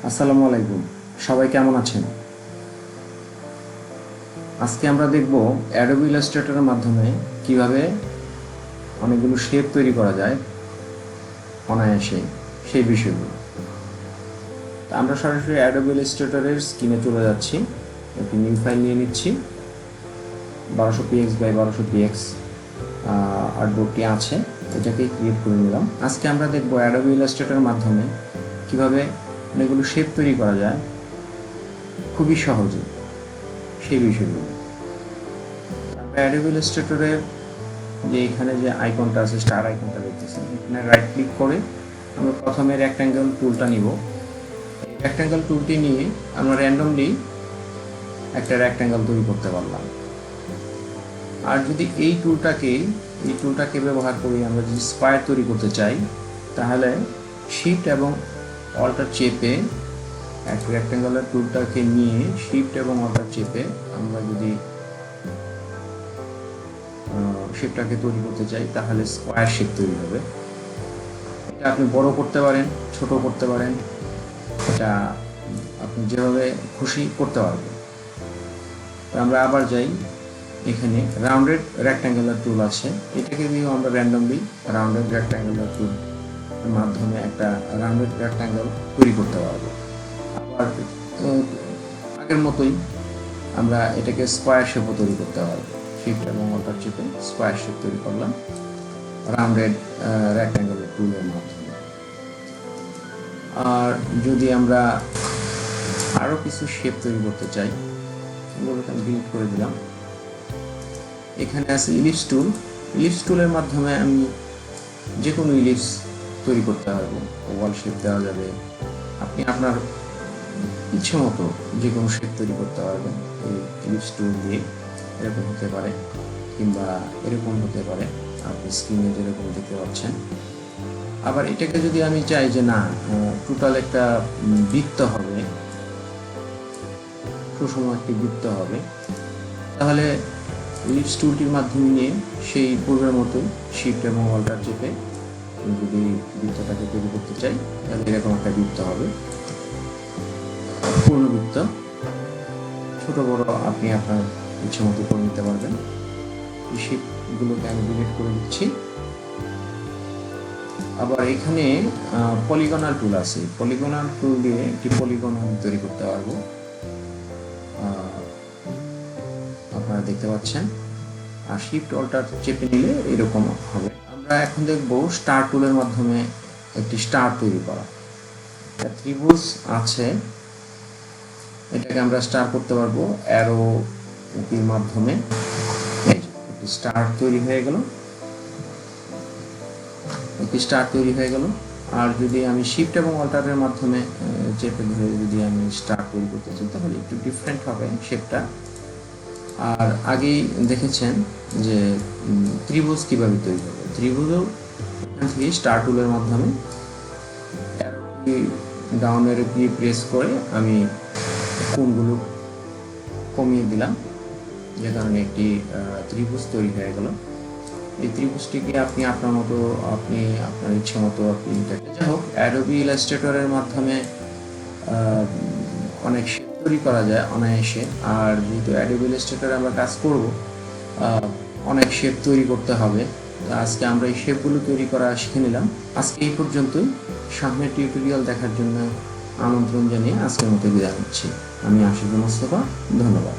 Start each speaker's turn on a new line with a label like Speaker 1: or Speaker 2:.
Speaker 1: আসসালামু আলাইকুম, সবাই কেমন আছেন? আজকে আমরা দেখব অ্যাডোবি ইলাস্ট্রেটরের মাধ্যমে কিভাবে অনেকগুলো শেপ তৈরি করা যায় অনায়াসে, সেই বিষয়গুলো। তো আমরা সরাসরি অ্যাডোবি ইলাস্ট্রেটরের স্ক্রিনে চলে যাচ্ছি। একটি নিউ ফাইল নিয়ে নিচ্ছি। 1200px বাই 1200px আর্টবোর্ডটি আছে, এটাকে ক্রিয়েট করে নিলাম। আজকে আমরা দেখব অ্যাডোবি ইলাস্ট্রেটরের মাধ্যমে কিভাবে অনেকগুলো শেপ তৈরি করা যায় খুবই সহজে, সেই বিষয়গুলো। আমরা অ্যাডোবি ইলাস্ট্রেটরের যে এখানে যে আইকনটা আছে, স্টার আইকনটা দেখতেছেন, এখানে রাইট ক্লিক করে আমরা প্রথমে রেক্ট্যাঙ্গেল টুলটা নিব। রেক্ট্যাঙ্গেল টুলটি নিয়ে আমরা র্যান্ডমলি একটা রেক্ট্যাঙ্গেল তৈরি করতে পারলাম। আর যদি এই টুলটাকে ব্যবহার করে আমরা যদি স্কয়ার তৈরি করতে চাই, তাহলে শিফট এবং অল্টার চেপে এক রেক্ট্যাঙ্গেলের টুলটাকে নিয়ে শিফট এবং অল্টার চেপে আমরা যদি শেপটাকে তৈরি করতে চাই, তাহলে স্কয়ার শেপ তৈরি হবে। এটা আপনি বড় করতে পারেন, ছোট করতে পারেন, এটা আপনি যেভাবে খুশি করতে পারবেন। আমরা আবার যাই, এখানে রাউন্ডেড রেক্ট্যাঙ্গুলার টুল আছে, এটাকে দিয়েও আমরা র্যান্ডমলি রাউন্ডেড রেক্ট্যাঙ্গুলার টুল মাধ্যমে একটা রাউন্ডেড রেক্ট্যাঙ্গেল তৈরি করতে পারবো। আবার আগের মতোই আমরা এটাকে স্কয়ার শেপও তৈরি করতে পারবো। শিফট এবং অল্টার চেপে স্কয়ার শেপ তৈরি করলাম রাউন্ডেড রেক্ট্যাঙ্গুলার টুলের মাধ্যমে। আর যদি আমরা আরও কিছু শেপ তৈরি করতে চাই, এগুলোকে আমি ডিলিট করে দিলাম। এখানে আছে ইলিপস টুল। ইলিপস টুলের মাধ্যমে আমি যে কোনো ইলিপস তৈরি করতে পারবো। ওভাল শেপ দেওয়া যাবে, আপনি আপনার ইচ্ছে মতো যে কোনো শেপ তৈরি করতে পারবেন এই ইলিপস টুল দিয়ে। এরকম হতে পারে কিংবা এরকম হতে পারে, আপনি স্ক্রিনে যেরকম দেখতে পাচ্ছেন। আবার এটাকে যদি আমি চাই যে না, টোটাল একটা বৃত্ত হবে, সুষম একটি বৃত্ত হবে, তাহলে ইলিপস টুলটির মাধ্যমে নিয়ে সেই পূর্বের মতোই শিফট এবং অল্টার চেপে যদি বৃত্তটাকে তৈরি করতে চাই, তাহলে এরকম একটা বৃত্ত হবে, পূর্ণবৃত্ত। ছোট বড় আপনি আপনার ইচ্ছে মতো করে নিতে পারবেন। এই শেপগুলোকে আমি ডিলিট করে দিচ্ছি। আবার এখানে পলিগনাল টুল আছে, পলিগনাল টুল দিয়ে একটি পলিগন আমি তৈরি করতে পারবো। আপনারা দেখতে পাচ্ছেন। আর শিফট অল্টার চেপে নিলে এরকম হবে। আমরা এখন দেখব স্টার টুলের মাধ্যমে একটি স্টার তৈরি করা। একটা ত্রিভুজ আছে, এটাকে আমরা স্টার করতে পারবো অ্যারো এর মাধ্যমে। একটি স্টার তৈরি হয়ে গেল, একটি স্টার তৈরি হয়ে গেল। আর যদি আমি শিফট এবং অল্টারের মাধ্যমে চেপে ধরে যদি আমি স্টার তৈরি করতে চাই, তাহলে একটু ডিফারেন্ট হবে শেপটা। আর আগেই দেখেছেন যে ত্রিভুজ কিভাবে তৈরি হবে। ত্রিভুজও এখান থেকে স্টার টুলের মাধ্যমে ডাউনের কি প্রেস করে আমি কোণগুলো কমিয়ে দিলাম, যে কারণে একটি ত্রিভুজ তৈরি হয়ে গেল। এই ত্রিভুজটিকে আপনি আপনার মতো, আপনি আপনার ইচ্ছে মতো আপনি, যাই হোক, অ্যাডোবি ইলাস্ট্রেটরের মাধ্যমে অনেক শেপ তৈরি করা যায় অনায়াসে। আর যেহেতু অ্যাডোবি ইলাস্ট্রেটরে আমরা কাজ করব, অনেক শেপ তৈরি করতে হবে। আজকে আমরা এই শেপগুলো তৈরি করা শিখে নিলাম। আজকে এই পর্যন্তই। সামনের টিউটোরিয়াল দেখার জন্য আমন্ত্রণ জানিয়ে আজকের মতো বিদায় নিচ্ছি। আমি আশিকুর মোস্তফা, ধন্যবাদ।